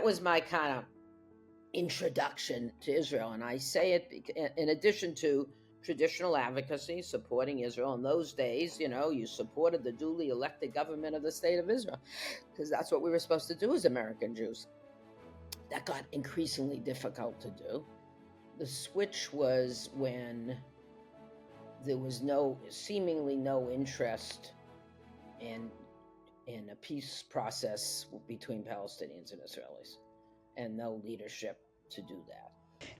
was my kind of introduction to Israel. And I say it in addition to traditional advocacy, supporting Israel. In those days, you supported the duly elected government of the state of Israel, because that's what we were supposed to do as American Jews. That got increasingly difficult to do. The switch was when there was seemingly no interest in a peace process between Palestinians and Israelis, and no leadership to do that.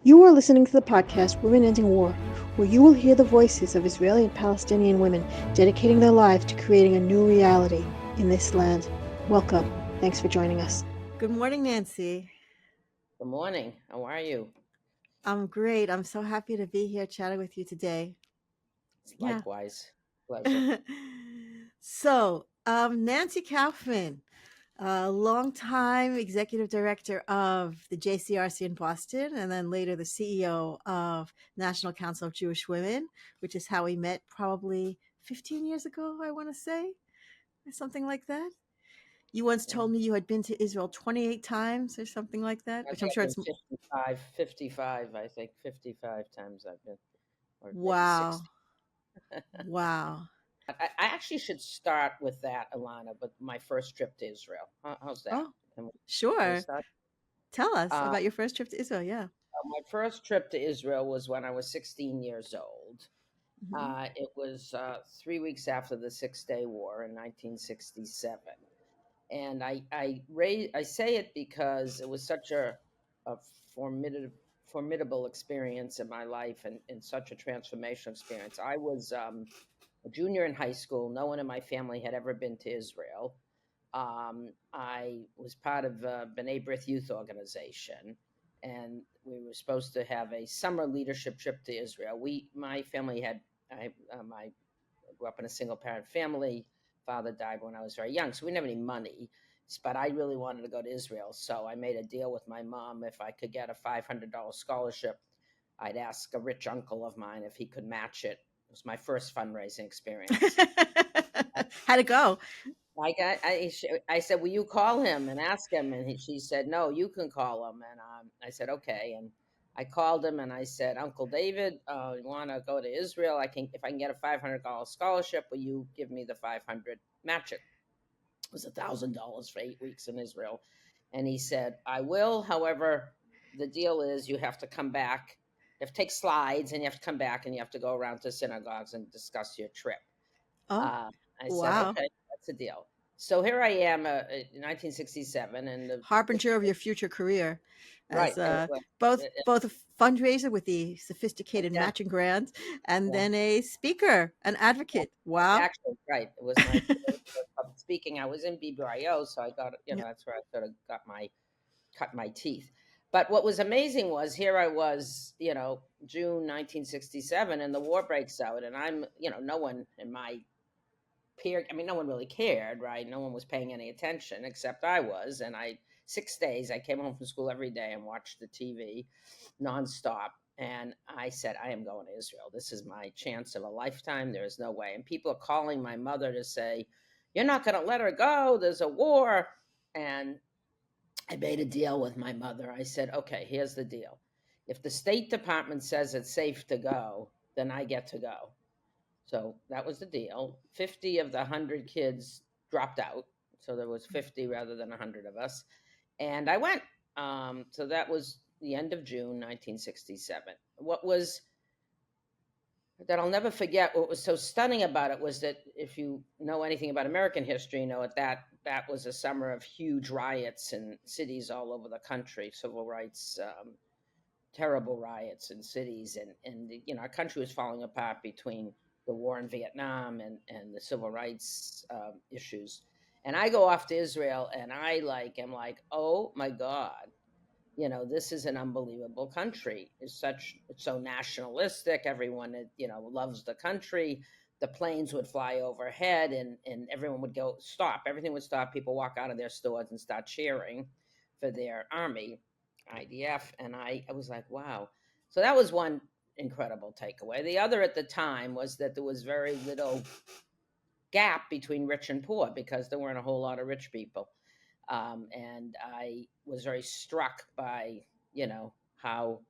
You are listening to the podcast Women Ending War, where you will hear the voices of Israeli and Palestinian women dedicating their lives to creating a new reality in this land. Welcome. Thanks for joining us. Good morning, Nancy. Good morning. How are you? I'm great. I'm so happy to be here chatting with you today. Likewise. Pleasure. So, Nancy Kaufman, longtime executive director of the JCRC in Boston, and then later the CEO of National Council of Jewish Women, which is how we met probably 15 years ago, I want to say, or something like that. You once told me you had been to Israel 28 times or something like that, which I'm sure it's 55, I think 55 times I've been. Or wow. Maybe 60. Wow. I actually should start with that, Alana, but my first trip to Israel. How's that? Oh, sure. Start? Tell us about your first trip to Israel. Yeah. My first trip to Israel was when I was 16 years old. Mm-hmm. It was 3 weeks after the Six-Day War in 1967. And I say it because it was such a formidable experience in my life, and such a transformational experience. I was a junior in high school. No one in my family had ever been to Israel. I was part of B'nai B'rith Youth Organization, and we were supposed to have a summer leadership trip to Israel. My family had, I grew up in a single parent family. Father died when I was very young, so we didn't have any money. But I really wanted to go to Israel, so I made a deal with my mom. If I could get a $500 scholarship, I'd ask a rich uncle of mine if he could match it. It was my first fundraising experience. How'd it go? I said, will you call him and ask him? And she said, no, you can call him. And I said, okay. And I called him and I said, Uncle David, you want to go to Israel? If I can get a $500 scholarship, will you give me the 500, match it? It was $1,000 for 8 weeks in Israel. And he said, I will. However, the deal is you have to come back. You have to take slides and you have to come back and you have to go around to synagogues and discuss your trip. Oh, I wow. said, okay, that's a deal. So here I am in 1967. And harbinger of your future career as right, both a fundraiser with the sophisticated matching grants and then a speaker, an advocate. Wow. Actually, right. It was my public speaking. I was in BBRIO, so I got, that's where I sort of cut my teeth. But what was amazing was here I was, June 1967, and the war breaks out, and I'm, no one in my peer, no one really cared, right? No one was paying any attention except I was. And 6 days, I came home from school every day and watched the TV nonstop. And I said, I am going to Israel. This is my chance of a lifetime. There is no way. And people are calling my mother to say, you're not going to let her go. There's a war. And I made a deal with my mother. I said, okay, here's the deal. If the State Department says it's safe to go, then I get to go. So that was the deal. 50 of the 100 kids dropped out. So there was 50 rather than 100 of us. And I went. So that was the end of June 1967. That I'll never forget, what was so stunning about it was that if you know anything about American history, you know that was a summer of huge riots in cities all over the country, civil rights, terrible riots in cities. And our country was falling apart between the war in Vietnam and the civil rights issues. And I go off to Israel and I am like, oh my God, this is an unbelievable country. It's so nationalistic. Everyone, loves the country. The planes would fly overhead and everyone would go stop. Everything would stop. People walk out of their stores and start cheering for their army, IDF. And I was like, wow. So that was one incredible takeaway. The other at the time was that there was very little gap between rich and poor because there weren't a whole lot of rich people. And I was very struck by, how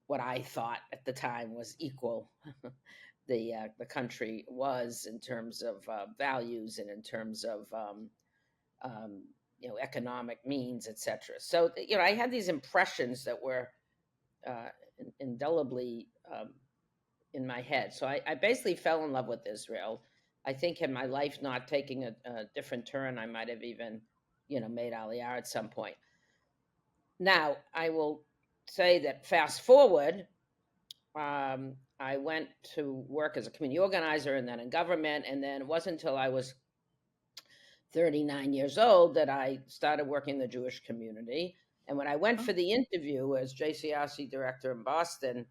what I thought at the time was equal the country was in terms of values and in terms of um, economic means, etc. So I had these impressions that were uh, indelibly in my head. So I basically fell in love with Israel. I think had my life not taking a different turn, I might have even made Aliyah at some point. Now I will say that fast forward, I went to work as a community organizer and then in government. And then it wasn't until I was 39 years old that I started working in the Jewish community. And when I went Oh, for the interview as JCRC director in Boston,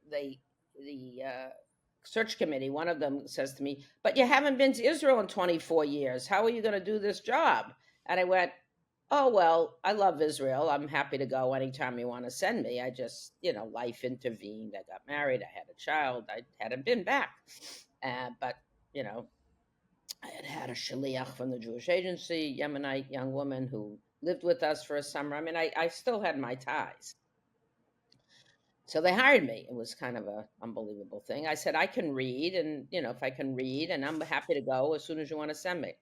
they, the search committee, one of them says to me, "But you haven't been to Israel in 24 years. How are you going to do this job?" And I went, "Oh, well, I love Israel. I'm happy to go anytime you want to send me. I just, life intervened. I got married. I had a child. I hadn't been back. But, you know, I had a shaliach from the Jewish Agency, Yemenite young woman who lived with us for a summer. I mean, I still had my ties. So they hired me. It was kind of a unbelievable thing. I said, I can read, and if I can read, and I'm happy to go as soon as you want to send me.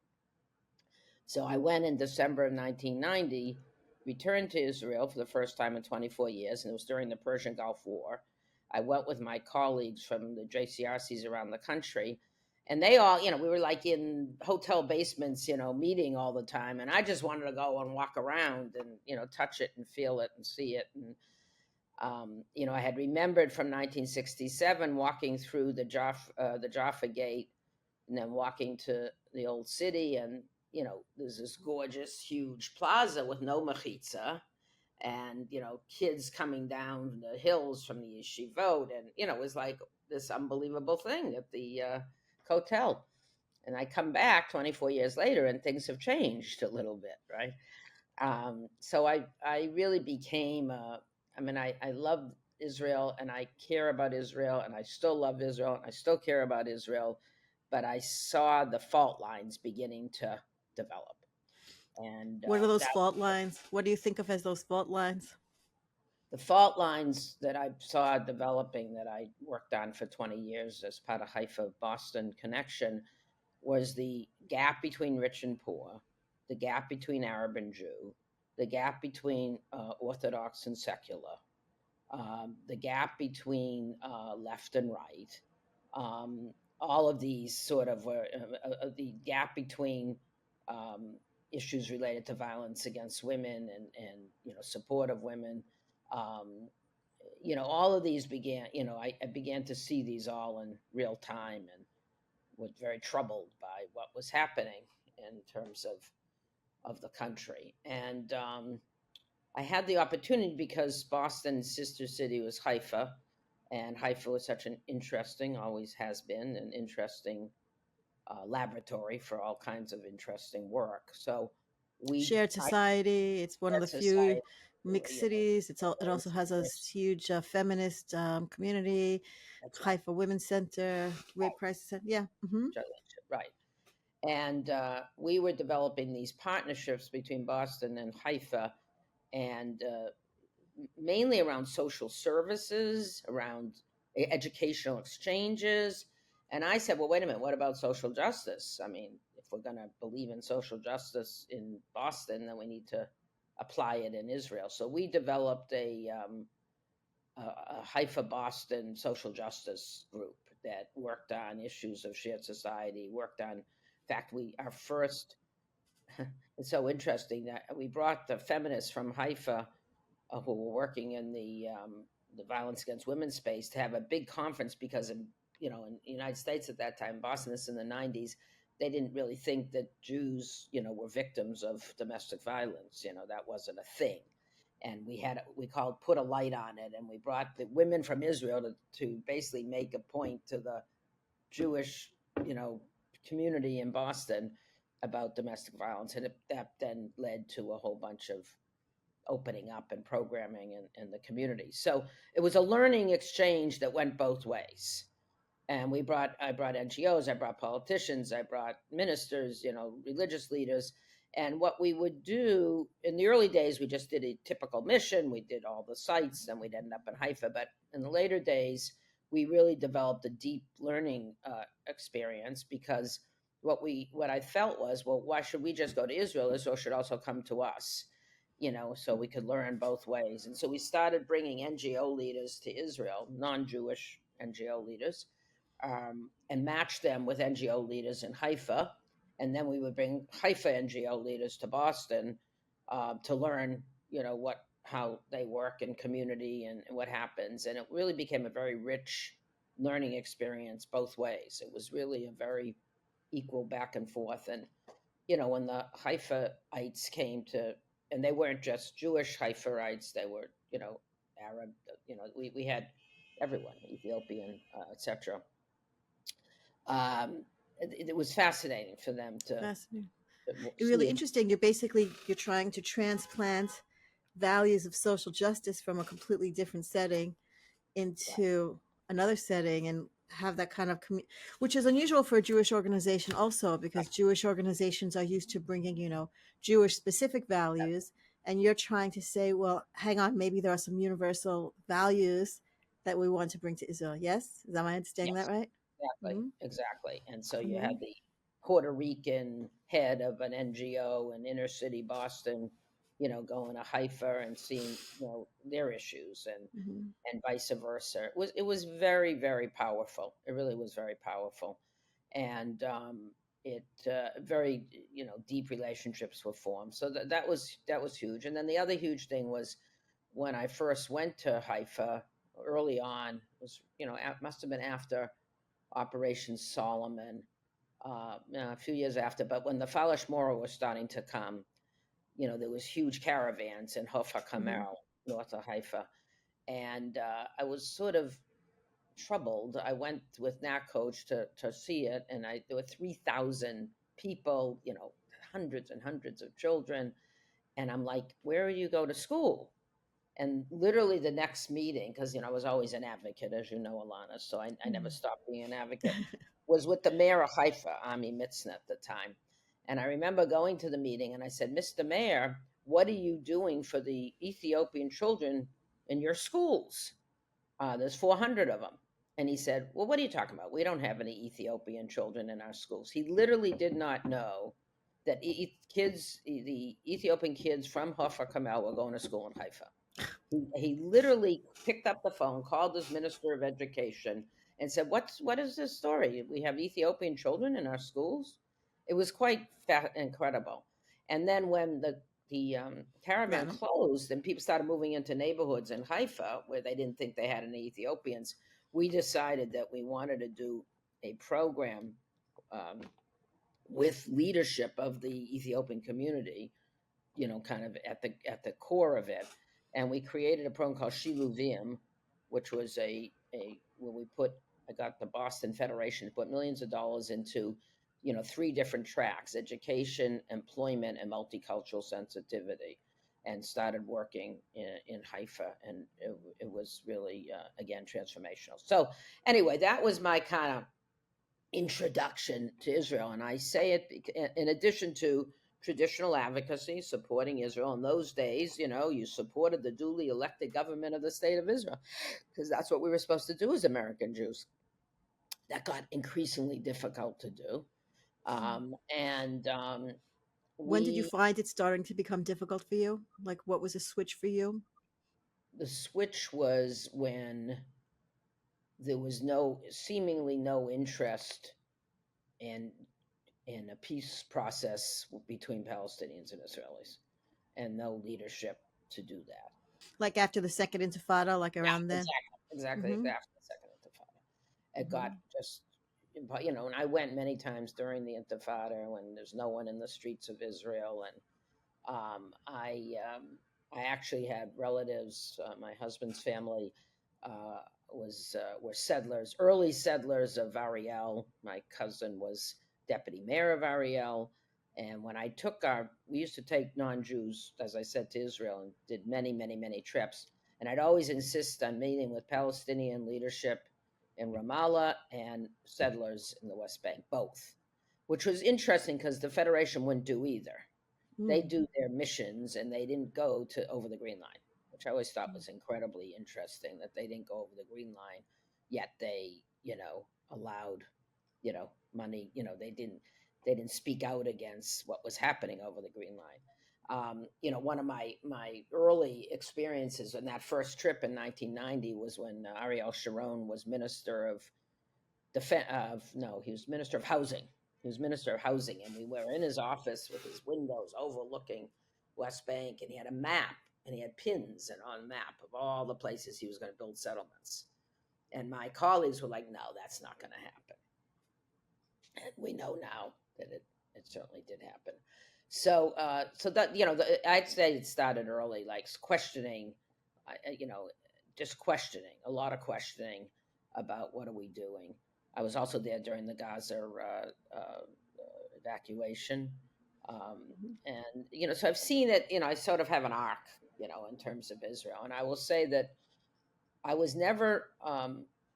So I went in December of 1990, returned to Israel for the first time in 24 years, and it was during the Persian Gulf War. I went with my colleagues from the JCRCs around the country, and they all, we were like in hotel basements, meeting all the time. And I just wanted to go and walk around and, touch it and feel it and see it. And, I had remembered from 1967 walking through the Jaffa Gate and then walking to the old city. And, there's this gorgeous, huge plaza with no mechitza and, kids coming down the hills from the yeshivot. And, it was like this unbelievable thing at the hotel. And I come back 24 years later and things have changed a little bit, right? So I really became, I love Israel and I care about Israel and I still love Israel and I still care about Israel, but I saw the fault lines beginning to develop. And what are those that fault lines? What do you think of as those fault lines? the fault lines that I saw developing that I worked on for 20 years as part of Haifa Boston connection was the gap between rich and poor, the gap between Arab and Jew, the gap between Orthodox and secular, the gap between left and right, um, all of these sort of the gap between um, issues related to violence against women and support of women. Um, all of these began. I began to see these all in real time and was very troubled by what was happening in terms of the country. And I had the opportunity because Boston's sister city was Haifa, and Haifa was such an interesting, always has been an interesting laboratory for all kinds of interesting work. So Shared I society. It's one of shared the few society, mixed cities. It also has a huge feminist community. that's right, Haifa Women's Center, Rape Crisis Center. Yeah. Hmm. right. And we were developing these partnerships between Boston and Haifa, and mainly around social services, around educational exchanges. And I said, well, wait a minute, what about social justice? I mean, if we're going to believe in social justice in Boston, then we need to apply it in Israel. So we developed a Haifa Boston social justice group that worked on issues of shared society, worked on, in fact, our first, it's so interesting that we brought the feminists from Haifa who were working in the violence against women space to have a big conference because in the United States at that time, Boston, this in the 90s, they didn't really think that Jews were victims of domestic violence. That wasn't a thing. And we called put a light on it, and we brought the women from Israel to basically make a point to the Jewish community in Boston about domestic violence, and that then led to a whole bunch of opening up and programming in the community. So it was a learning exchange that went both ways. And I brought NGOs, I brought politicians, I brought ministers, religious leaders. And what we would do in the early days, we just did a typical mission. We did all the sites, and we'd end up in Haifa. But in the later days, we really developed a deep learning experience, because what I felt was, well, why should we just go to Israel? Israel should also come to us, so we could learn both ways. And so we started bringing NGO leaders to Israel, non-Jewish NGO leaders, and match them with NGO leaders in Haifa. And then we would bring Haifa NGO leaders to Boston to learn, how they work in community and what happens. And it really became a very rich learning experience both ways. It was really a very equal back and forth. And when the Haifaites came to, and they weren't just Jewish Haifaites, they were, Arab, we had everyone, Ethiopian, etc. It was fascinating for them to Fascinating. see Really it. interesting. You're trying to transplant values of social justice from a completely different setting into another setting and have that kind of which is unusual for a Jewish organization also, because Jewish organizations are used to bringing, Jewish specific values, and you're trying to say, well, hang on, maybe there are some universal values that we want to bring to Israel. Yes, is that my understanding Yes, that right? exactly, Mm-hmm. exactly. And so you Mm-hmm. had the Puerto Rican head of an NGO in inner city Boston, going to Haifa and seeing, their issues, Mm-hmm. and vice versa. It was very, very powerful. It really was very powerful. And it very, deep relationships were formed. So that was huge. And then the other huge thing was when I first went to Haifa early on, was, must have been after Operation Solomon, a few years after. But when the Falash Mora was starting to come, there was huge caravans in Hof Mm-hmm. HaKamel, north of Haifa. And I was sort of troubled. I went with Nat Coach to see it, and there were 3,000 people, hundreds and hundreds of children. And I'm like, where do you go to school? And literally the next meeting, because I was always an advocate, as you know, Alana, so I never stopped being an advocate, was with the mayor of Haifa, Ami Mitzna, at the time. And I remember going to the meeting, and I said, Mr. Mayor, what are you doing for the Ethiopian children in your schools? There's 400 of them. And he said, well, what are you talking about? We don't have any Ethiopian children in our schools. He literally did not know that the Ethiopian kids from Haifa Kamel were going to school in Haifa. He literally picked up the phone, called his minister of education, and said, "What is this story? We have Ethiopian children in our schools." It was quite incredible. And then when the caravan Right. closed and people started moving into neighborhoods in Haifa where they didn't think they had any Ethiopians, we decided that we wanted to do a program um, with leadership of the Ethiopian community, kind of at the core of it. And we created a program called Shiluvim, which was a when we put I got the Boston Federation to put millions of dollars into, three different tracks: education, employment, and multicultural sensitivity, and started working in Haifa, and it was really again transformational. So anyway, that was my kind of introduction to Israel. And I say it in addition to traditional advocacy, supporting Israel. In those days, you supported the duly elected government of the state of Israel, because that's what we were supposed to do as American Jews. That got increasingly difficult to do. And When did you we, find it starting to become difficult for you? Like, what was a switch for you? the switch was when there was seemingly no interest in a peace process between Palestinians and Israelis, and no leadership to do that. Like after the second Intifada, like Yeah, around then? exactly Mm-hmm. after the second Intifada. It got Mm-hmm. just, and I went many times during the Intifada when there's no one in the streets of Israel, and um, I um, I actually had relatives. My husband's family were settlers, early settlers of Ariel. My cousin was deputy mayor of Ariel. And when we used to take non-Jews, as I said, to Israel, and did many, many, many trips. And I'd always insist on meeting with Palestinian leadership in Ramallah and settlers in the West Bank, both, which was interesting because the Federation wouldn't do either. they Mm. do their missions and they didn't go to over the Green Line, which I always thought was incredibly interesting that they didn't go over the Green Line, yet they, allowed, money, they didn't speak out against what was happening over the Green Line. One of my early experiences in that first trip in 1990 was when Ariel Sharon was Minister of Defense. No, he was Minister of Housing. He was Minister of Housing, and we were in his office with his windows overlooking West Bank, and he had a map and he had pins and on a map of all the places he was going to build settlements. And my colleagues were like, "No, that's not going to happen." And we know now that it certainly did happen. So that I'd say it started early, like questioning, just questioning, a lot of questioning about what are we doing. I was also there during the Gaza evacuation, um, Mhm. and so I've seen it. I sort of have an arc, in terms of Israel, and I will say that I was never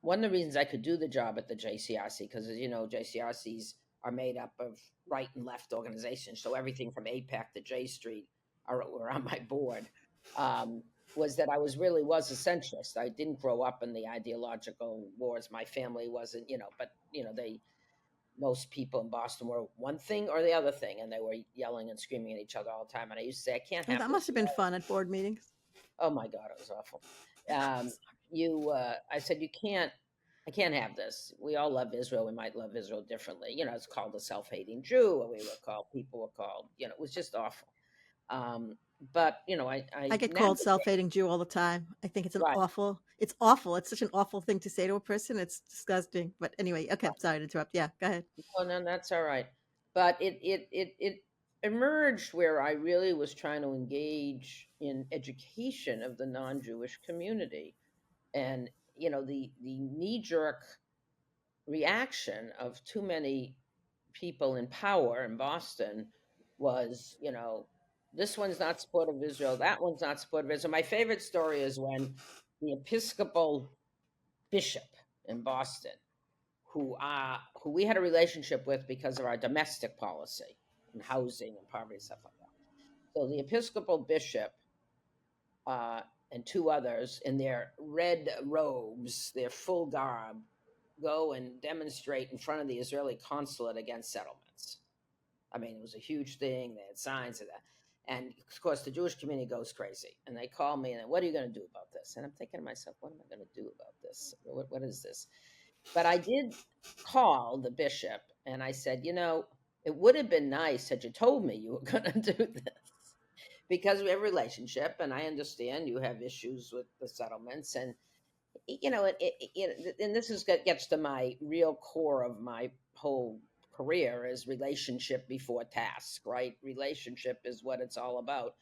one of the reasons I could do the job at the JCRC, because as you know, JCRCs are made up of right and left organizations. So everything from APAC to J Street were on my board. Um, was that I was a centrist. I didn't grow up in the ideological wars. My family wasn't, but they most people in Boston were one thing or the other thing, and they were yelling and screaming at each other all the time. And I used to say, I can't Oh, have that must this. have been fun at board meetings. Oh my God, it was awful. Um, I said, I can't have this. We all love Israel. We might love Israel differently. It's called a self-hating Jew, or people were called, it was just awful. Um, but, I I get called navigate, self-hating Jew all the time. I think right, it's awful. It's such an awful thing to say to a person. It's disgusting. But anyway, okay, right. sorry to interrupt. Yeah, go ahead. Oh, no, that's all right. But it emerged where I really was trying to engage in education of the non-Jewish community. And, the knee-jerk reaction of too many people in power in Boston was, this one's not supportive of Israel, that one's not supportive of Israel. My favorite story is when the Episcopal bishop in Boston, who we had a relationship with because of our domestic policy and housing and poverty stuff like that. So the Episcopal bishop uh, and two others in their red robes, their full garb, go and demonstrate in front of the Israeli consulate against settlements. I mean, it was a huge thing. They had signs of that. And of course, the Jewish community goes crazy. And they call me and, what are you going to do about this? And I'm thinking to myself, what am I going to do about this? What is this? But I did call the bishop and I said, it would have been nice had you told me you were going to do this, because we have a relationship and I understand you have issues with the settlements. And and this gets to my real core of my whole career is relationship before task, right? Relationship is what it's all about.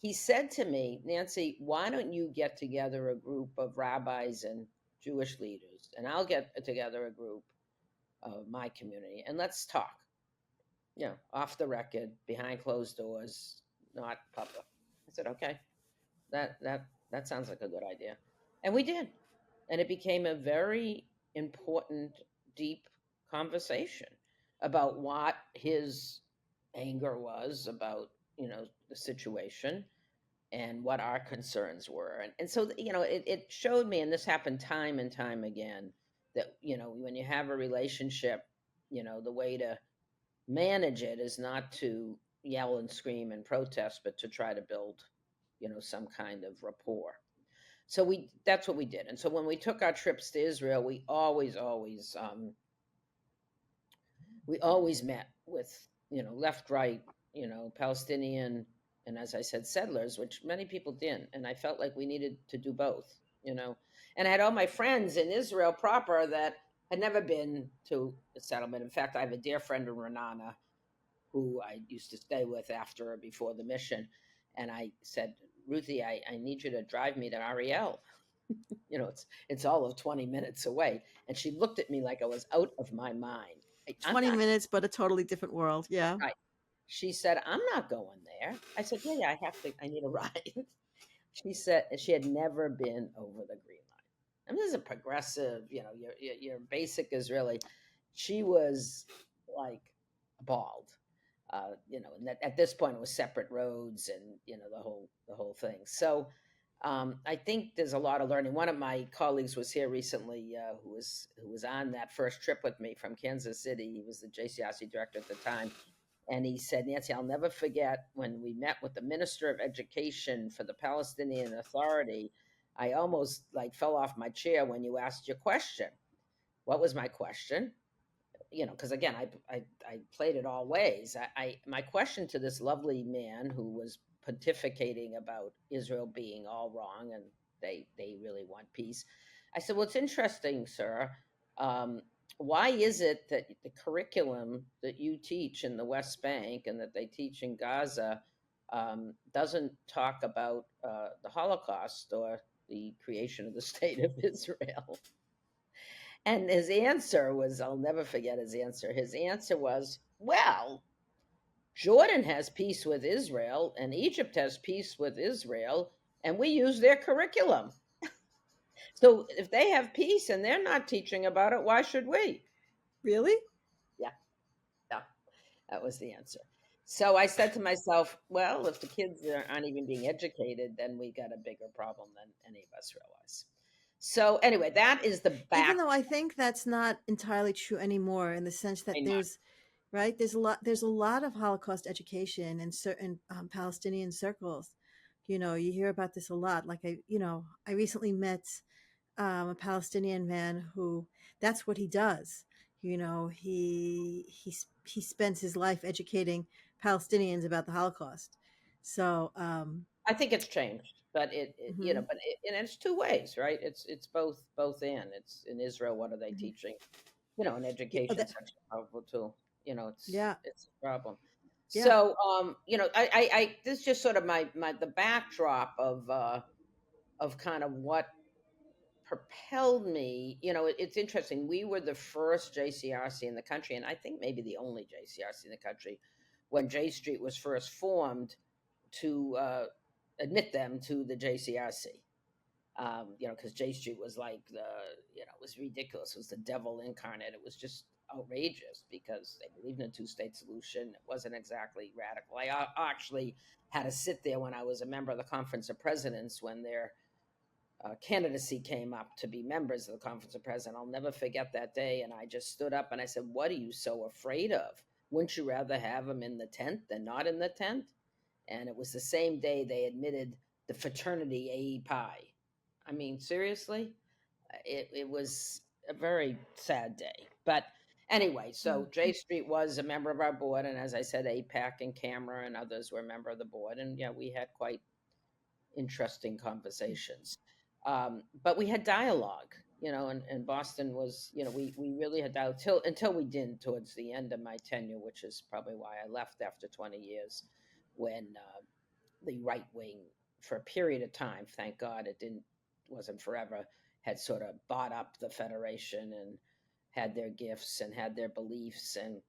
He said to me, Nancy, why don't you get together a group of rabbis and Jewish leaders, and I'll get together a group of my community, and let's talk, off the record, behind closed doors, not public. I said, okay, that sounds like a good idea. And we did. And it became a very important, deep conversation about what his anger was about, the situation and what our concerns were. And so, it showed me, and this happened time and time again, that, when you have a relationship, the way to manage it is not to yell and scream and protest, but to try to build, some kind of rapport. So that's what we did. And so when we took our trips to Israel, we always met with, left, right, Palestinian, and as I said, settlers, which many people didn't. And I felt like we needed to do both, and I had all my friends in Israel proper that had never been to a settlement. In fact, I have a dear friend in Renana who I used to stay with after or before the mission. And I said, Ruthie, I need you to drive me to Ariel. It's all of 20 minutes away. And she looked at me like I was out of my mind. I'm 20 not minutes, but a totally different world. Yeah. right. She said, I'm not going there. I said, yeah, I need a ride. She said she had never been over the Green Line. I mean, this is a progressive, your basic Israeli. She was like bald. And at this point it was separate roads, and the whole thing. So I think there's a lot of learning. One of my colleagues was here recently, who was on that first trip with me from Kansas City. He was the JCRC director at the time, and he said, "Nancy, I'll never forget when we met with the Minister of Education for the Palestinian Authority. I almost like fell off my chair when you asked your question." What was my question? Because again, I played it all ways. My question to this lovely man who was pontificating about Israel being all wrong and they really want peace. I said, "Well, it's interesting, sir. Um, why is it that the curriculum that you teach in the West Bank and that they teach in Gaza doesn't talk about the Holocaust or the creation of the state of Israel?" And his answer was, I'll never forget his answer. His answer was, "Well, Jordan has peace with Israel, and Egypt has peace with Israel, and we use their curriculum. So if they have peace and they're not teaching about it, why should we?" Really? Yeah, yeah, that was the answer. So I said to myself, well, if the kids aren't even being educated, then we got a bigger problem than any of us realize. So anyway, that is the Even back. though I think that's not entirely true anymore, in the sense that I know. there's right there's a lot of Holocaust education in certain Palestinian circles. You hear about this a lot. Like I recently met a Palestinian man who that's what he does. He spends his life educating Palestinians about the Holocaust. So I think it's changed, but mhm. and it's two ways, right? It's both in. It's in Israel. What are they Mhm. teaching? And Yeah, oh, education such a powerful tool. It's yeah, it's a problem. yeah. So, this is just sort of the backdrop of kind of what propelled me. It's interesting. We were the first JCRC in the country, and I think maybe the only JCRC in the country when J Street was first formed to admit them to the JCRC. Because J Street was like it was ridiculous. It was the devil incarnate. It was just outrageous because they believed in a two-state solution. It wasn't exactly radical. I actually had to sit there when I was a member of the Conference of Presidents when their candidacy came up to be members of the Conference of Presidents. I'll never forget that day. And I just stood up and I said, "What are you so afraid of? Wouldn't you rather have them in the tent than not in the tent?" And it was the same day they admitted the fraternity AE Pi. I mean, seriously, it was a very sad day. But anyway, so Mm. J Street was a member of our board, and as I said, APAC and Camera and others were a member of the board, and yeah, we had quite interesting conversations. But we had dialogue, and Boston was, we really had dialogue until we didn't towards the end of my tenure, which is probably why I left after 20 years when the right wing, for a period of time, thank God it wasn't forever, had sort of bought up the Federation and had their gifts and had their beliefs and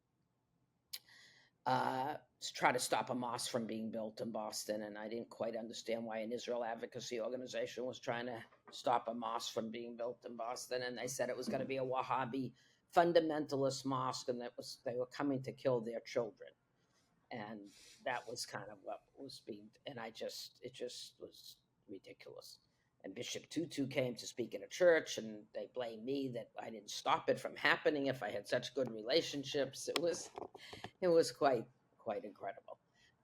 try to stop a mosque from being built in Boston. And I didn't quite understand why an Israel advocacy organization was trying to stop a mosque from being built in Boston. And they said it was going to be a Wahhabi fundamentalist mosque and they were coming to kill their children. And that was kind of what was being, and it just was ridiculous. And Bishop Tutu came to speak in a church, and they blamed me that I didn't stop it from happening if I had such good relationships. It was quite incredible.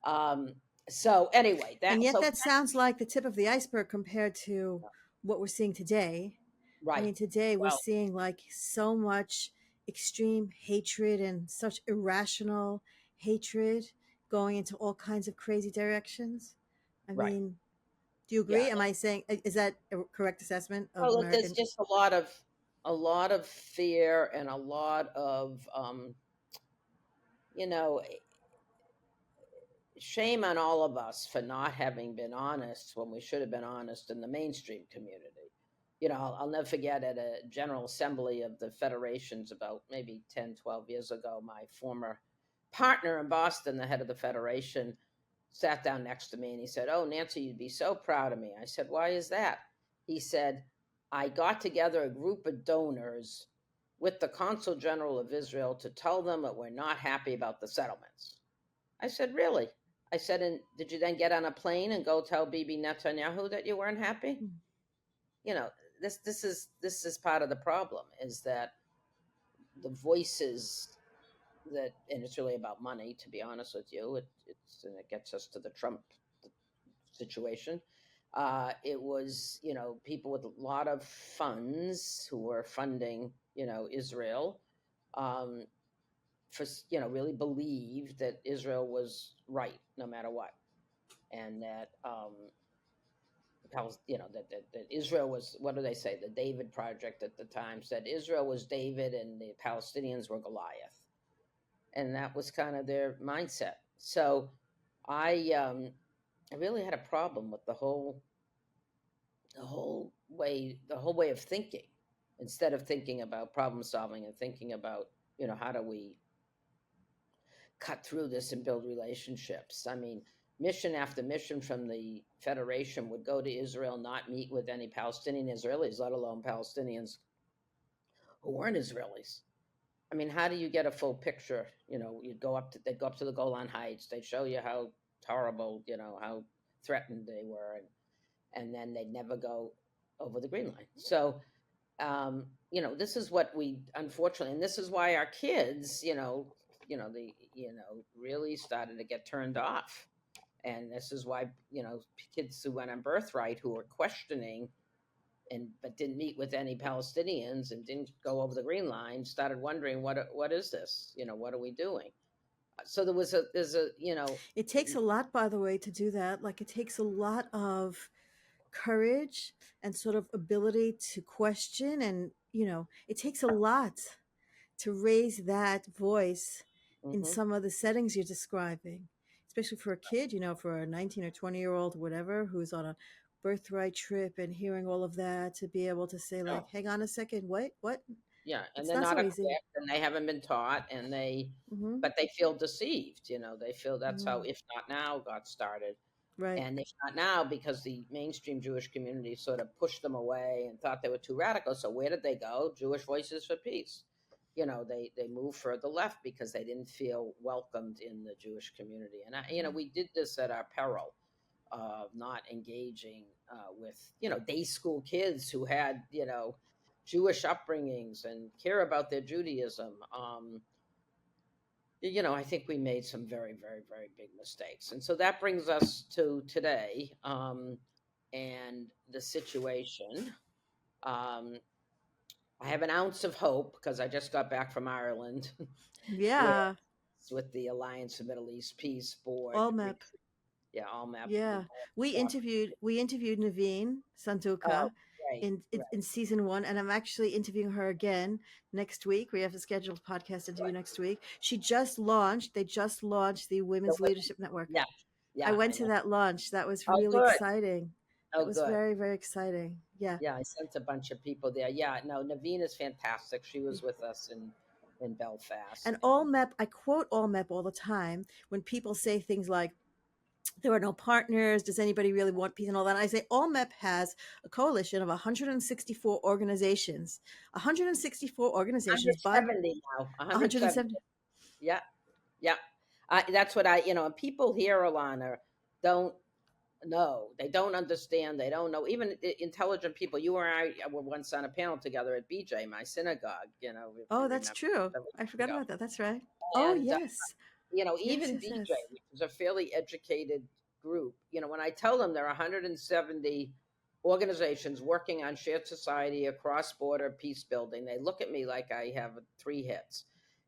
Um, so anyway, And yet so that sounds like the tip of the iceberg compared to what we're seeing today. I right. mean, today we're Well, seeing like so much extreme hatred and such irrational hatred going into all kinds of crazy directions. I right. mean, do you Yeah. agree? Am I saying, is that a correct assessment of Well, there's American? just a lot of fear and a lot of you know shame on all of us for not having been honest when we should have been honest in the mainstream community. I'll never forget at a General Assembly of the Federations about maybe 10, 12 years ago, my former partner in Boston, the head of the Federation, sat down next to me and he said, "Oh, Nancy, you'd be so proud of me." I said, "Why is that?" He said, "I got together a group of donors with the Consul General of Israel to tell them that we're not happy about the settlements." I said, really? I said, and did you then get on a plane and go tell Bibi Netanyahu that you weren't happy? Mm. You know, this is part of the problem is that the voices that, and it's really about money, to be honest with you. And it gets us to the Trump situation. It was, people with a lot of funds who were funding, Israel, um, for, really believed that Israel was right no matter what. And that, that Israel was, what do they say? The David Project at the time said Israel was David and the Palestinians were Goliath. And that was kind of their mindset. So I really had a problem with the whole way of thinking, instead of thinking about problem solving and thinking about, how do we cut through this and build relationships. I mean, mission after mission from the Federation would go to Israel, not meet with any Palestinian Israelis, let alone Palestinians who weren't Israelis. I mean, how do you get a full picture? They'd go up to the Golan Heights, they'd show you how horrible, how threatened they were, and then they'd never go over the Green Line. So, this is what we unfortunately, and this is why our kids, really started to get turned off. And this is why, kids who went on birthright who were questioning but didn't meet with any Palestinians and didn't go over the Green Line started wondering what is this? What are we doing? So It takes a lot, by the way, to do that. Like, it takes a lot of courage and sort of ability to question, and it takes a lot to raise that voice in Mhm. some of the settings you're describing, especially for a kid, for a 19 or 20-year-old or whatever who's on a birthright trip and hearing all of that, to be able to say, like, No. hang on a second, what? Yeah, and It's they're not not so easy. equipped, and they haven't been taught, Hmm. but they feel deceived. They feel that's how Hmm. "If Not Now" got started, Right. and if not now, because the mainstream Jewish community sort of pushed them away and thought they were too radical. So where did they go? Jewish Voices for Peace. They moved further left because they didn't feel welcomed in the Jewish community, and we did this at our peril of not engaging with day school kids who had Jewish upbringings and care about their Judaism. I think we made some very, very, very big mistakes. And so that brings us to today, and the situation. Um, I have an ounce of hope because I just got back from Ireland, where Yeah. with the Alliance of Middle East Peace Board All map. retreat. Yeah, ALMAP. Yeah, we interviewed Naveen Oh, Santuka right, in right. season one, and I'm actually interviewing her again next week. We have a scheduled podcast interview next week. They just launched the The Women's women. Leadership Network. Yeah, I yeah, went I to know. that launch. That was Oh, really good. exciting. That Oh, was good. very, very exciting. Yeah. Yeah, I sent a bunch of people there. Yeah, no, Naveen is fantastic. She was with us in Belfast, And all map, I quote all map all the time when people say things like, there are no partners. Does anybody really want peace and all that? I say AllMep has a coalition of 164 organizations. 164 organizations, but 170 now. 170. 170. Yeah, yeah. That's what and people here, Alana, don't know. They don't understand. They don't know. Even intelligent people. You and I were once on a panel together at BJ, my synagogue. If Oh, you that's remember, true. several I years forgot ago. about that. That's right. Oh, And yes. Yes, even yes, BJ, yes. which is a fairly educated group, when I tell them there are 170 organizations working on shared society, a cross-border peace building, they look at me like I have three hits.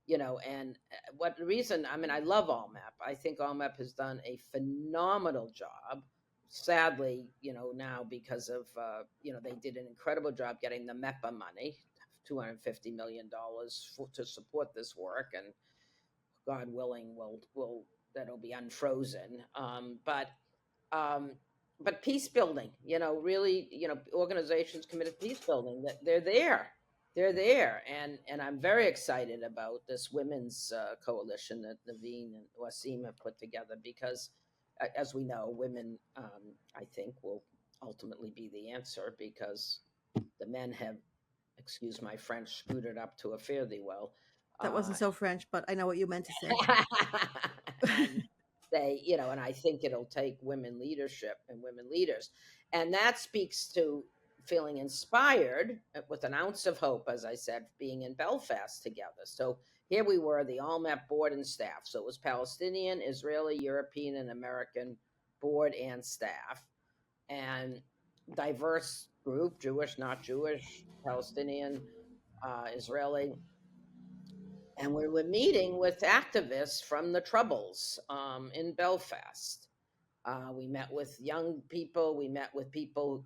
And what the reason, I mean, I love AllMap. I think AllMap has done a phenomenal job. Sadly, now because of, they did an incredible job getting the MEPA money, $250 million to support this work. And God willing, will that'll be unfrozen. Um, but peace building, really, organizations committed to peace building, that they're there, and I'm very excited about this women's coalition that Naveen and Wasim have put together because, as we know, women, I think, will ultimately be the answer because the men have, excuse my French, screwed it up to a fare thee well. That Uh, wasn't so French, but I know what you meant to say. they, and I think it'll take women leadership and women leaders. And that speaks to feeling inspired with an ounce of hope, as I said, being in Belfast together. So here we were, the ALMAP board and staff. So it was Palestinian, Israeli, European, and American board and staff, and diverse group, Jewish, not Jewish, Palestinian, Israeli. And we were meeting with activists from the Troubles in Belfast. We met with young people. We met with people,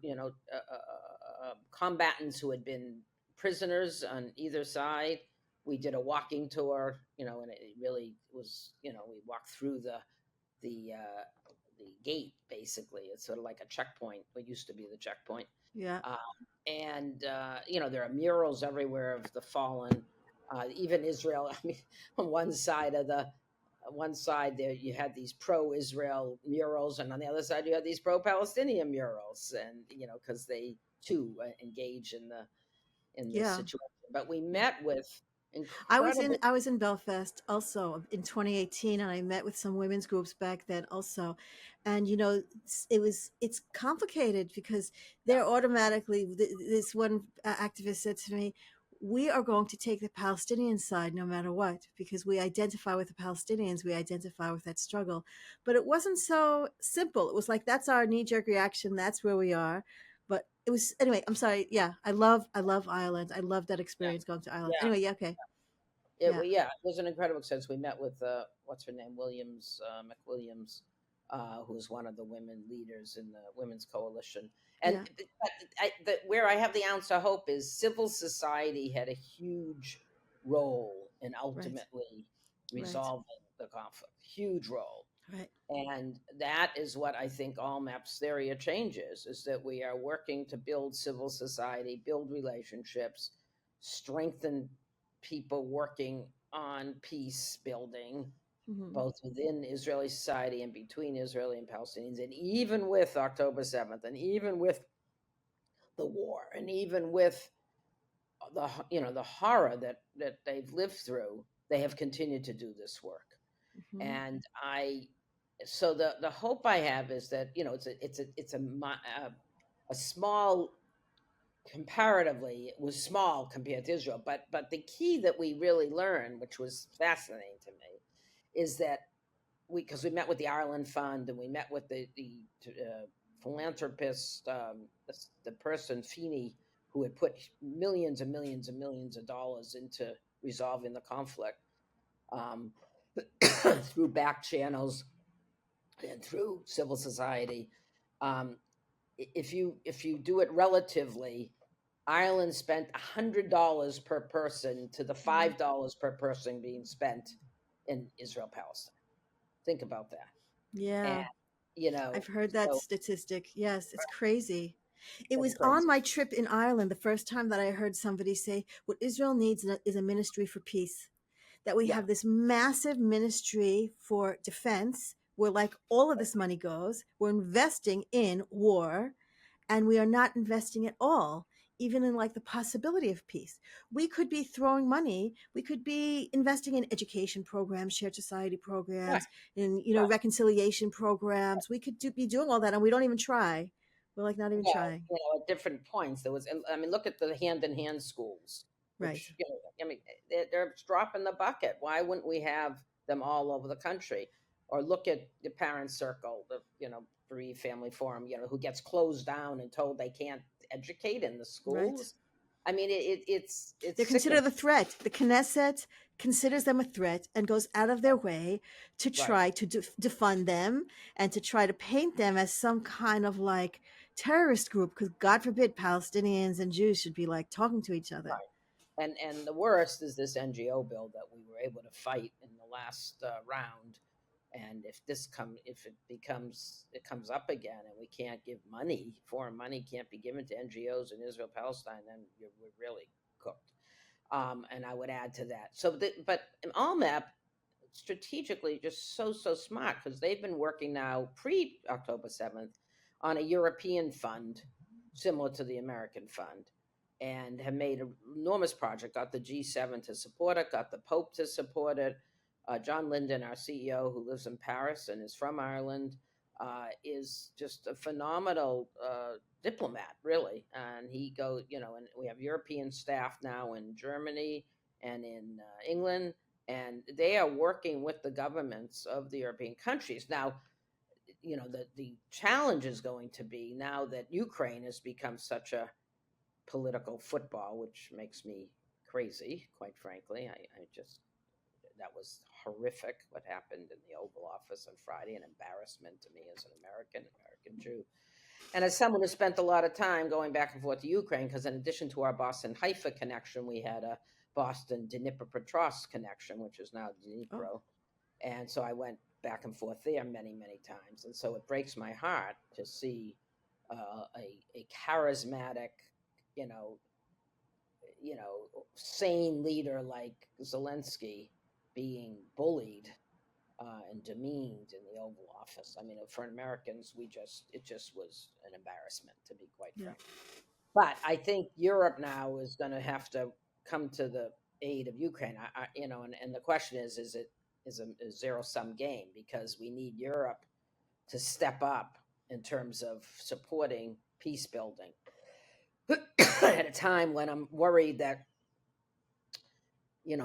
combatants who had been prisoners on either side. We did a walking tour, and it really was, we walked through the gate. Basically, it's sort of like a checkpoint. What used to be the checkpoint. Yeah. And there are murals everywhere of the fallen. Even Israel. I mean, on one side there you had these pro-Israel murals, and on the other side you had these pro-Palestinian murals, and because they too engage in the Yeah. situation. But we met with I was incredible. in Belfast also in 2018, and I met with some women's groups back then also. And it's complicated because Yeah, they're automatically this one activist said to me, we are going to take the Palestinian side no matter what, because we identify with the Palestinians, we identify with that struggle. But it wasn't so simple. It was like, that's our knee-jerk reaction, that's where we are. But it was, anyway, I'm sorry. Yeah, I love Ireland. I love that yeah, experience going to Ireland. yeah. Anyway, yeah, okay. It Yeah. yeah, it was an incredible experience. We met with what's her name, Williams McWilliams, who's one of the women leaders in the Women's Coalition. And Yeah. where I have the ounce of hope is civil society had a huge role in Right. ultimately Right. resolving the conflict. Huge role. Right. And that is what I think all MAP's theory of change is that we are working to build civil society, build relationships, strengthen people working on peace building, Hmm. both within Israeli society and between Israeli and Palestinians, and even with October 7th, and even with the war, and even with the horror that they've lived through, they have continued to do this work. Hmm. And so the hope I have is that it's a small, comparatively it was small compared to Israel, but the key that we really learned, which was fascinating to me, is that because we met with the Ireland Fund, and we met with the philanthropist, the person Feeney, who had put millions and millions and millions of dollars into resolving the conflict, um, through back channels and through civil society. Um, if you do it relatively, Ireland spent $100 per person to the Hmm. $5 per person being spent in Israel Palestine. Think about that. And Yeah. you know, I've heard that so statistic. Yes, it's crazy. It it's was on crazy. my trip in Ireland the first time that I heard somebody say, what Israel needs is a ministry for peace. That we Yeah, have this massive ministry for defense where, like, all of this money goes. We're investing in war, and we are not investing at all even in like the possibility of peace. We could be throwing money, we could be investing in education programs, shared society right, programs, in right. reconciliation programs. We could be doing all that, and we don't even try. We're like not even Well, trying. at different points there was. I mean, look at the hand-in-hand schools, Right. which I mean, they're dropping the bucket. Why wouldn't we have them all over the country? Or look at the parent circle, the bereaved family forum, who gets closed down and told they can't educate in the Right. schools. I mean, it's They're sickening. considered a threat. The Knesset considers them a threat and goes out of their way to Right, try to defund them and to try to paint them as some kind of like terrorist group, because God forbid Palestinians and Jews should be like talking to each other. right. And the worst is this NGO bill that we were able to fight in the last round. And if it comes up again, and we can't give money, foreign money can't be given to NGOs in Israel Palestine, then we're really cooked. And I would add to that. But Almap strategically just so smart, because they've been working now pre October 7th on a European fund similar to the American fund, and have made an enormous project. Got the G7 to support it, got the Pope to support it, John Linden, our CEO, who lives in Paris and is from Ireland, is just a phenomenal diplomat, really. And he goes, and we have European staff now in Germany and in England, and they are working with the governments of the European countries. Now, the challenge is going to be now that Ukraine has become such a political football, which makes me crazy, quite frankly. I just, that was horrific what happened in the Oval Office on Friday, an embarrassment to me as an American Jew. And as someone who spent a lot of time going back and forth to Ukraine, because in addition to our Boston Haifa connection, we had a Boston Dnipropetrovsk connection, which is now Oh, Dnipro. And so I went back and forth there many, many times. And so it breaks my heart to see a charismatic, you know, sane leader like Zelensky being bullied and demeaned in the Oval Office. I mean, for Americans, it just was an embarrassment, to be quite yeah. frank. But I think Europe now is going to have to come to the aid of Ukraine. And the question is it is a zero sum game, because we need Europe to step up in terms of supporting peace building at a time when I'm worried that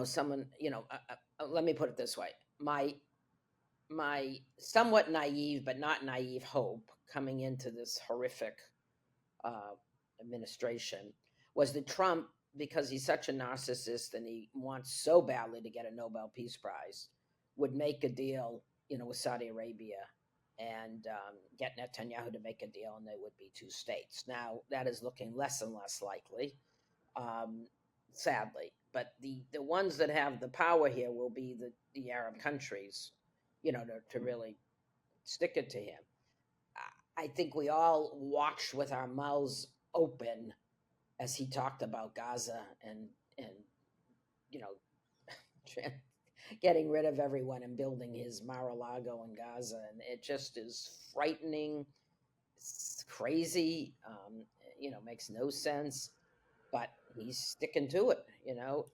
someone, let me put it this way. My somewhat naive but not naive hope coming into this horrific uh, administration was that Trump, because he's such a narcissist and he wants so badly to get a Nobel Peace Prize, would make a deal, with Saudi Arabia and get Netanyahu to make a deal, and they would be two states. Now that is looking less and less likely, um, sadly. But the ones that have the power here will be the Arab countries, to really stick it to him. I think we all watched with our mouths open as he talked about Gaza and you know getting rid of everyone and building his Mar-a-Lago in Gaza, and it just is frightening. It's crazy. Makes no sense, but he's sticking to it.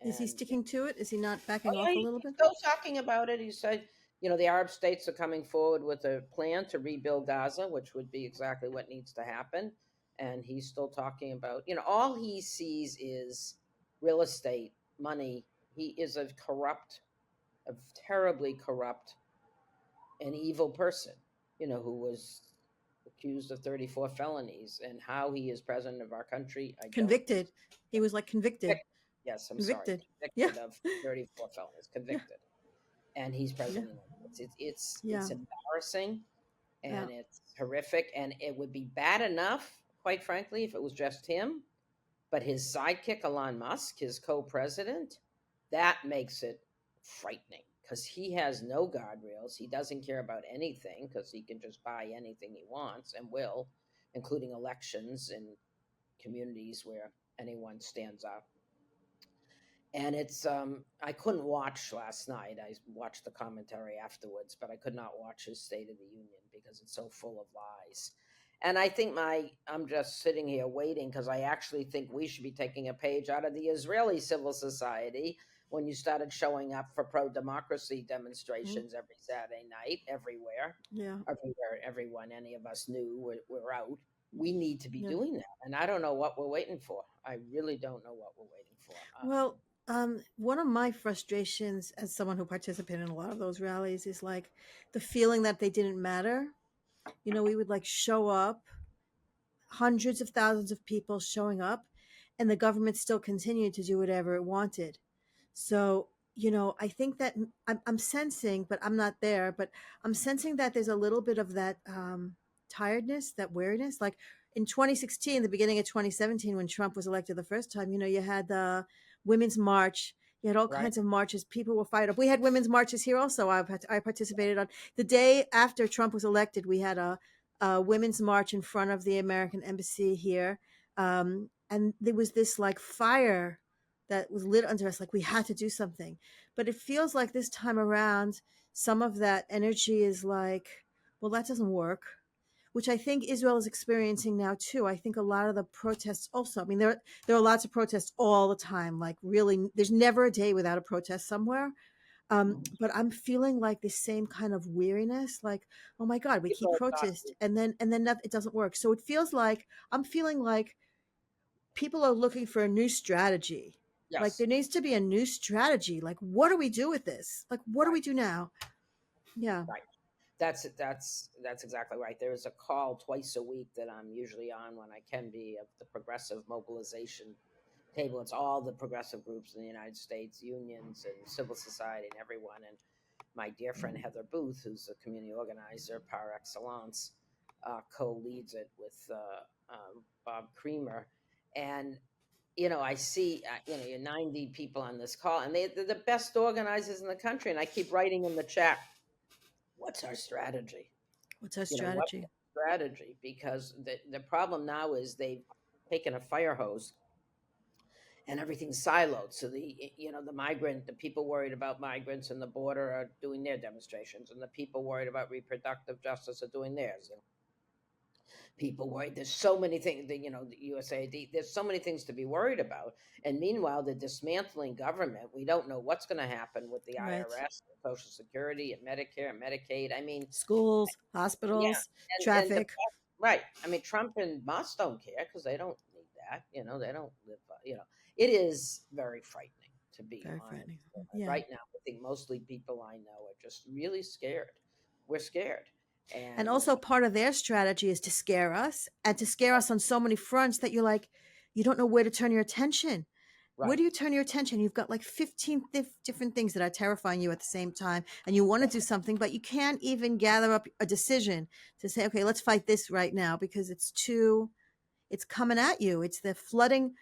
Is he And sticking to it? Is he not oh backing yeah, off a he's little bit? still talking about it. He said, the Arab states are coming forward with a plan to rebuild Gaza, which would be exactly what needs to happen. And he's still talking about, all he sees is real estate, money. He is a terribly corrupt and evil person, who was accused of 34 felonies. And how he is president of our country, I don't Convicted. He was like convicted. convicted. Yes, I'm sorry, Convicted. Yeah. convicted of 34 felonies, Yeah. convicted, and he's Yeah. president of the United States. It's Yeah. embarrassing, Yeah. and it's horrific, and it would be bad enough, quite frankly, if it was just him. But his sidekick, Elon Musk, his co-president, that makes it frightening, because he has no guardrails. He doesn't care about anything, because he can just buy anything he wants and will, including elections in communities where anyone stands up. And it's I couldn't watch last night. I watched the commentary afterwards, but I could not watch his State of the Union because it's so full of lies. And I think I'm just sitting here waiting, because I actually think we should be taking a page out of the Israeli civil society when you started showing up for pro-democracy Mm. demonstrations every Saturday night, Yeah. everyone, any of us knew we're out. We need to be Yeah. doing that. And I don't know what we're waiting for. I really don't know what we're waiting for. Well, one of my frustrations as someone who participated in a lot of those rallies is like the feeling that they didn't matter. We would like show up, hundreds of thousands of people showing up, and the government still continued to do whatever it wanted. So, I think that I'm sensing, but I'm not there, but I'm sensing that there's a little bit of that tiredness, that weariness. Like in 2016, the beginning of 2017, when Trump was elected the first time, you had the Women's March. You had all Right. kinds of marches. People were fired up. We had women's marches here also. I participated on the day after Trump was elected. We had a women's march in front of the American embassy here. And there was this like fire that was lit under us, like we had to do something. But it feels like this time around, some of that energy is like, well, that doesn't work, which I think Israel is experiencing now too. I think a lot of the protests also, I mean, there are lots of protests all the time. Like really, there's never a day without a protest somewhere. But I'm feeling like the same kind of weariness, like, oh my God, we keep People are protest exhausted. and then it doesn't work. So it feels like I'm feeling like people are looking for a new strategy. Like Yes, there needs to be a new strategy. Like, what do we do with this? Like, what do right, we do now? Yeah. right. That's exactly right. There is a call twice a week that I'm usually on when I can be of the progressive mobilization table. It's all the progressive groups in the United States, unions and civil society and everyone. And my dear friend Heather Booth, who's a community organizer par excellence, co-leads it with Bob Creamer. And I see, you're 90 people on this call, and they're the best organizers in the country. And I keep writing in the chat, what's our strategy? What's our What's strategy? the strategy? Because the problem now is they've taken a fire hose and everything's siloed. So the people worried about migrants and the border are doing their demonstrations, and the people worried about reproductive justice are doing theirs. People worried. There's so many things. The USAID. There's so many things to be worried about. And meanwhile, they're dismantling government. We don't know what's going to happen with the Right. IRS, Social Security, and Medicare and Medicaid. I mean, Schools, yeah, hospitals, and traffic. right. I mean, Trump and Musk don't care because they don't need that. They don't live. It is very frightening, to be Very honest. frightening. Yeah. Right now, I think mostly people I know are just really scared. We're scared, And and also part of their strategy is to scare us and to scare us on so many fronts that you're like, you don't know where to turn your attention. Where right, do you turn your attention? You've got like 15 different things that are terrifying you at the same time, and you want to do something, but you can't even gather up a decision to say, okay, let's fight this right now because it's coming at you. It's the flooding,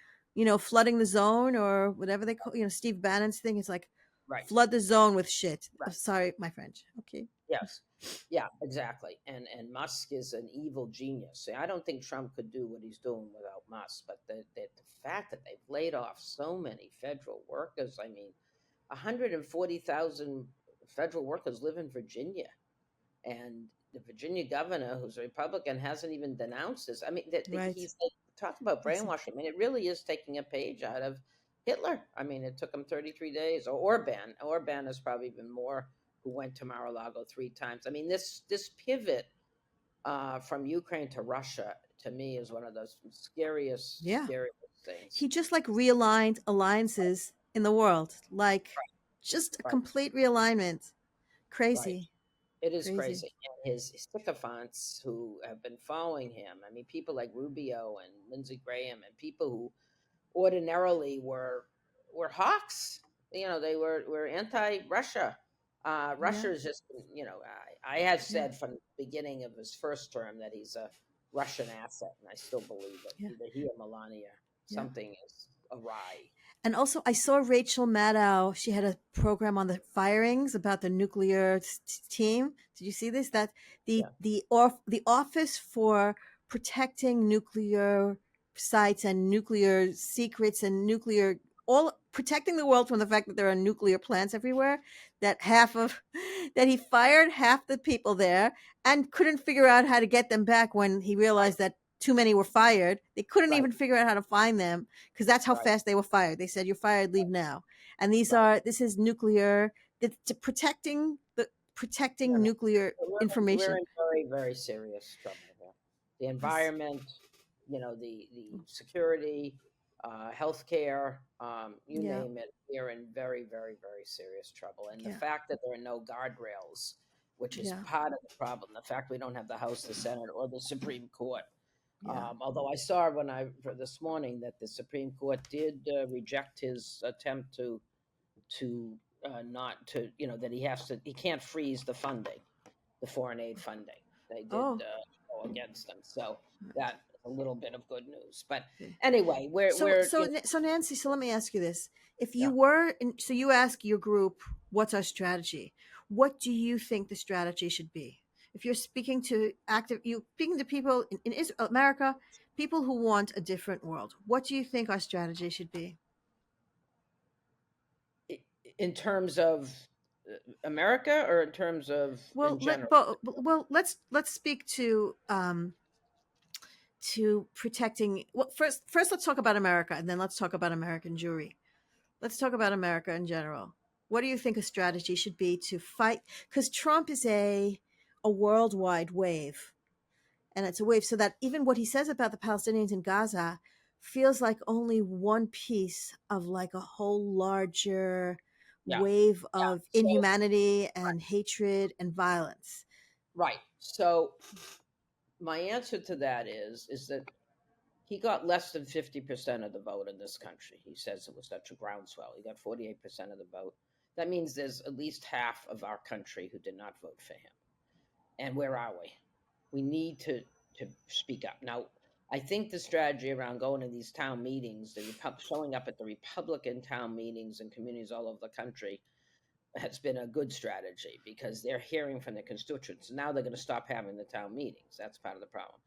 flooding the zone or whatever they call, Steve Bannon's thing. It's like right, flood the zone with shit. Oh, right. sorry, my French. Okay. Yes. Yeah, exactly. And Musk is an evil genius. See, I don't think Trump could do what he's doing without Musk, but the fact that they've laid off so many federal workers, I mean, 140,000 federal workers live in Virginia, and the Virginia governor, who's a Republican, hasn't even denounced this. I mean, Right. he's talk about It's brainwashing. I mean, it really is taking a page out of Hitler. I mean, it took him 33 days. Or Orban. Orban has probably been more, who went to Mar-a-Lago 3 times. I mean, this pivot from Ukraine to Russia, to me, is one of those yeah. scariest things. He just like realigned alliances in the world, like just a Right, complete realignment. right. Crazy, It is crazy. crazy. And his sycophants who have been following him, I mean, people like Rubio and Lindsey Graham and people who ordinarily were hawks. They were anti-Russia. Yeah, Russia is just, I have yeah, said from the beginning of his first term that he's a Russian asset, and I still believe it. yeah, Either he or Melania, yeah. something is awry. And also, I saw Rachel Maddow. She had a program on the firings about the nuclear team. Did you see this? That Yeah, the Office for Protecting Nuclear Sites and Nuclear Secrets and nuclear all protecting the world from the fact that there are nuclear plants everywhere. That half of that he fired half the people there and couldn't figure out how to get them back when he right, realized that too many were fired. They couldn't right, even figure out how to find them because that's how right, fast they were fired. They said, "You're fired, leave now." And right. this is nuclear, No, protecting no. nuclear We're information. in very, very serious trouble here. The Yes. environment, the security, healthcare, you Yeah. name it. We're in very, very, very serious trouble. And the Yeah. fact that there are no guardrails, which is Yeah. part of the problem, the fact we don't have the House, the Senate, or the Supreme Court. Yeah. Although I saw for this morning that the Supreme Court did reject his attempt to not to that he can't freeze the funding, the foreign aid funding. They did Oh. go against them, so that's a little bit of good news. But Okay. anyway, So we're so so Nancy, so let me ask you this: if yeah. you were so you ask your group, "What's our strategy?" What do you think the strategy should be? If you're speaking to people in America, people who want a different world, what do you think our strategy should be? In terms of America, or in terms of in general. Well, let's speak to protecting. Well, first let's talk about America, and then let's talk about American Jewry. Let's talk about America in general. What do you think a strategy should be to fight? Because Trump is a worldwide wave, and it's a wave so that even what he says about the Palestinians in Gaza feels like only one piece of like a whole larger Yeah. wave Yeah. of So, inhumanity and hatred and violence. right. So my answer to that is that he got less than 50% of the vote in this country. He says it was such a groundswell. He got 48% of the vote. That means there's at least half of our country who did not vote for him. And where are we? We need to speak up. Now, I think the strategy around going to these town meetings, showing up at the Republican town meetings in communities all over the country, has been a good strategy because they're hearing from their constituents. Now they're going to stop having the town meetings. That's part of the problem.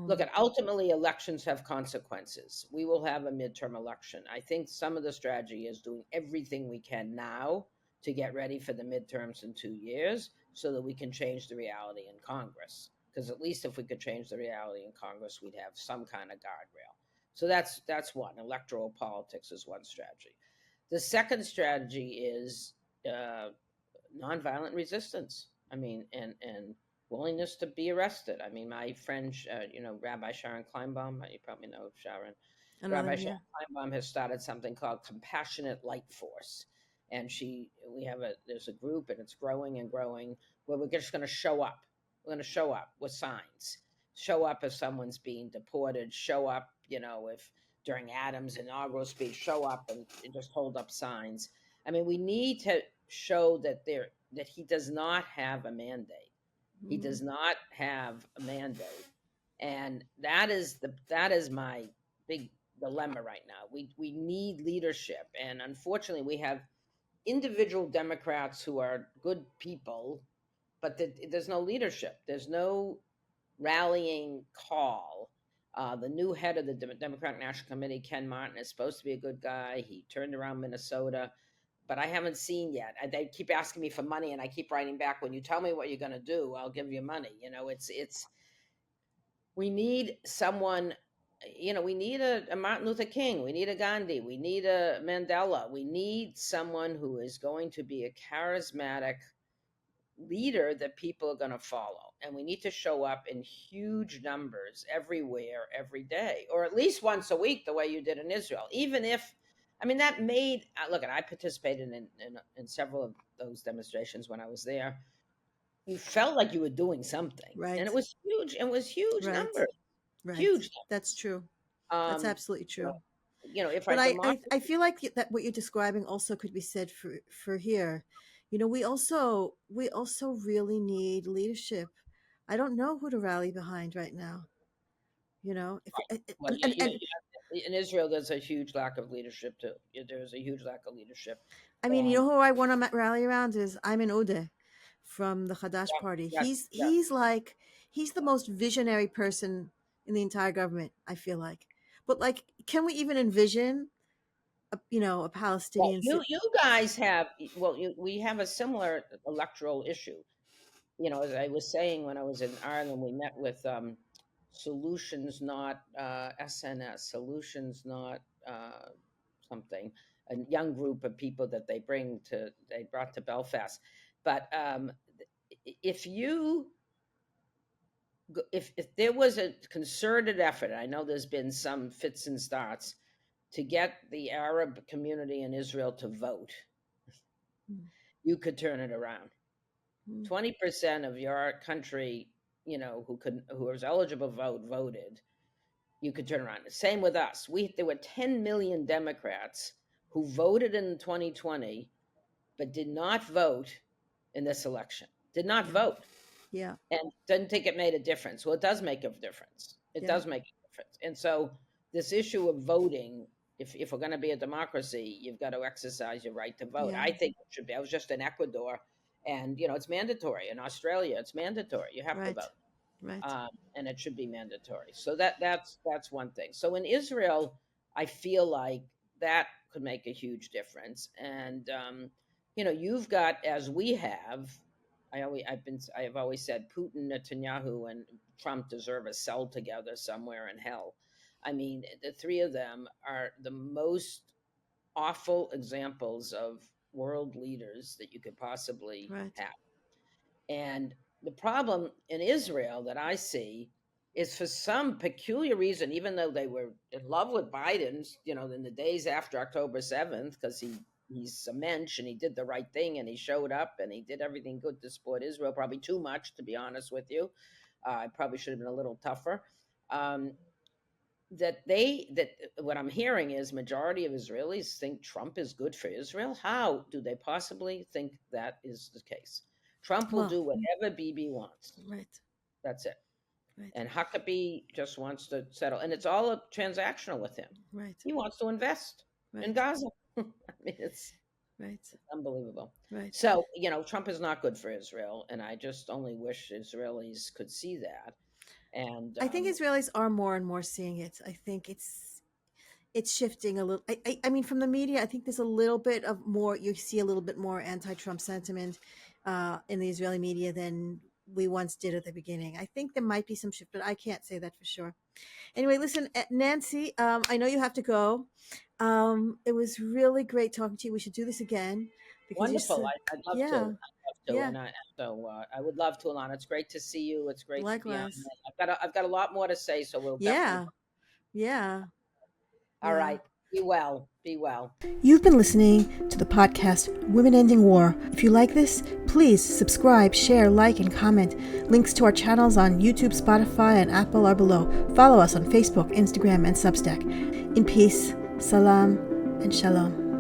Look, Mm. at ultimately elections have consequences. We will have a midterm election. I think some of the strategy is doing everything we can now to get ready for the midterms in 2 years so that we can change the reality in Congress. Because at least if we could change the reality in Congress, we'd have some kind of guardrail. So that's one. Electoral politics is one strategy. The second strategy is uh, nonviolent resistance. I mean, and willingness to be arrested. I mean, my friend, Rabbi Sharon Kleinbaum, you probably know Sharon. I know Rabbi them, Sharon yeah. Kleinbaum has started something called Compassionate Light Force, and there's a group, and it's growing and growing, where we're just going to show up. We're going to show up with signs. Show up if someone's being deported. Show up, if during Adams' inaugural speech, show up and just hold up signs. I mean, we need to show that he does not have a mandate. He Mm. does not have a mandate, and that is my big dilemma right now. We need leadership, and unfortunately, we have individual Democrats who are good people, but there's no leadership. There's no rallying call. The new head of the Democratic National Committee, Ken Martin, is supposed to be a good guy. He turned around Minnesota, but I haven't seen yet. They keep asking me for money, and I keep writing back. When you tell me what you're going to do, I'll give you money. It's we need someone. We need a Martin Luther King. We need a Gandhi. We need a Mandela. We need someone who is going to be a charismatic leader that people are going to follow. And we need to show up in huge numbers everywhere, every day, or at least once a week, the way you did in Israel. Even if, I mean, that made, look, I participated in several of those demonstrations when I was there. You felt like you were doing something. And it Right, was huge. It was huge right, numbers, right. huge That's true. That's numbers. absolutely You know, true. if our But I democracy, feel like that what you're describing also could be said for here. We also really need leadership. I don't know who to rally behind right now. If well, and in Israel, there's a huge lack of leadership too. There's a huge lack of leadership. I mean, And who I want to rally around is Ayman Odeh from the Hadash yeah, party. yes, yes. He's the most visionary person in the entire government, I feel like. But like, can we even envision a Well, Palestinian you guys have we have a similar electoral issue. As I was saying when I was in Ireland, we met with Solutions, not SNS, Solutions, not something, a young group of people that they brought to Belfast. But if you if there was a concerted effort, I know there's been some fits and starts to get the Arab community in Israel to vote, Mm, you could turn it around. mm, 20% of your country, who was eligible to vote voted. You could turn around. Same with us. There were 10 million Democrats who voted in 2020 but did not vote in this election. Did not yeah, vote yeah, and didn't think it made a difference. Well, it does make a difference. It yeah, does make a difference. And so this issue of voting, if we're going to be a democracy, you've got to exercise your right to vote. yeah. I think it should be. I was just in Ecuador, and it's mandatory. In Australia, it's mandatory. You have to Right, vote, right. and it should be mandatory. So that's one thing. So in Israel, I feel like that could make a huge difference. And you've got, as we have. I have always said Putin, Netanyahu, and Trump deserve a cell together somewhere in hell. I mean, the three of them are the most awful examples of world leaders that you could possibly Right. have. And the problem in Israel that I see is, for some peculiar reason, even though they were in love with Biden's, in the days after October 7th, because he's a mensch and he did the right thing and he showed up and he did everything good to support Israel, probably too much, to be honest with you. I probably should have been a little tougher. That what I'm hearing is majority of Israelis think Trump is good for Israel. How do they possibly think that is the case? Trump will Well, do whatever Bibi wants. right. That's it. Right. And Huckabee just wants to settle, and it's all transactional with him. Right. He wants to invest in Right. Gaza. I mean, it's Right. unbelievable. Right. So, Trump is not good for Israel, and I just only wish Israelis could see that. And I think Israelis are more and more seeing it. I think it's shifting a little. I mean, from the media, I think there's a little bit of more. You see a little bit more anti-Trump sentiment in the Israeli media than we once did at the beginning. I think there might be some shift, but I can't say that for sure. Anyway, listen, Nancy, I know you have to go. It was really great talking to you. We should do this again because wonderful. I'd love to. yeah, I'd love to, yeah. and I would love to, Alana. It's great to see you. It's great to be on. Likewise. I've got a lot more to say, so we'll Yeah, definitely. yeah. All Yeah. right. Be well. Be well. You've been listening to the podcast Women Ending War. If you like this, please subscribe, share, like, and comment. Links to our channels on YouTube, Spotify, and Apple are below. Follow us on Facebook, Instagram, and Substack. In peace, salam, and shalom.